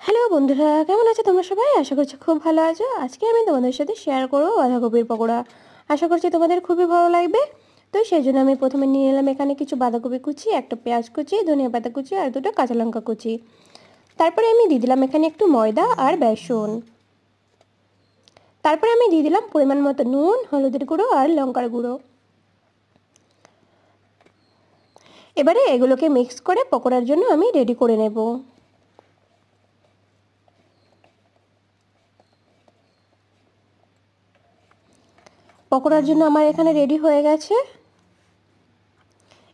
Hello বন্ধুরা, কেমন আছো তোমরা সবাই? আশা করছি খুব ভালো আছো। আজকে আমি তোমাদের সাথে শেয়ার করবো বাঁধাকপির পকোড়া। আশা করছি তোমাদের খুবই ভালো লাগবে। তো সেই জন্য আমি প্রথমে নিয়ে নিলাম এখানে কিছু বাঁধাকপি কুচি, একটা পেঁয়াজ কুচি, ধনিয়া পাতা কুচি আর দুটো কাঁচা লঙ্কা কুচি। তারপরে আমি দিয়ে দিলাম এখানে একটু ময়দা আর বেসন। তারপরে আমি দিয়ে দিলাম পরিমাণ মতো নুন, হলুদের গুঁড়ো আর লঙ্কার গুঁড়ো। এবারে এগুলোকে মিক্স করে পকোড়ার জন্য আমি রেডি করে নেব। পকোড়ার জন্য আমার এখানে রেডি হয়ে গেছে।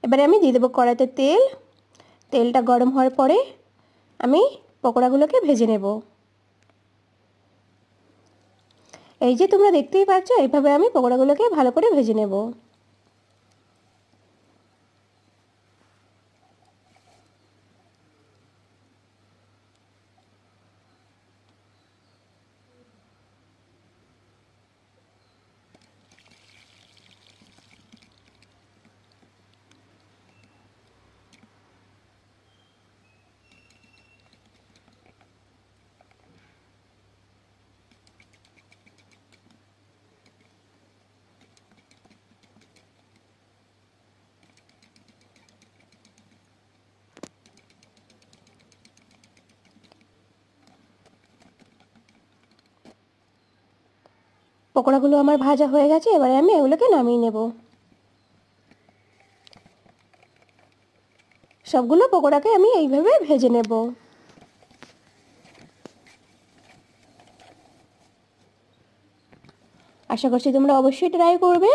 এবারে আমি দিয়ে দেবো কড়াইতে তেল। তেলটা গরম হওয়ার পরে আমি পকোড়াগুলোকে ভেজে নেব। এই যে তোমরা দেখতেই পাচ্ছ, এইভাবে আমি পকোড়াগুলোকে ভালো করে ভেজে নেব। পকোড়াগুলো আমার ভাজা হয়ে গেছে, এবারে আমি এগুলোকে নামিয়ে নেব। সবগুলো পকোড়াকে আমি এইভাবে ভেজে নেব। আশা করছি তোমরা অবশ্যই ট্রাই করবে।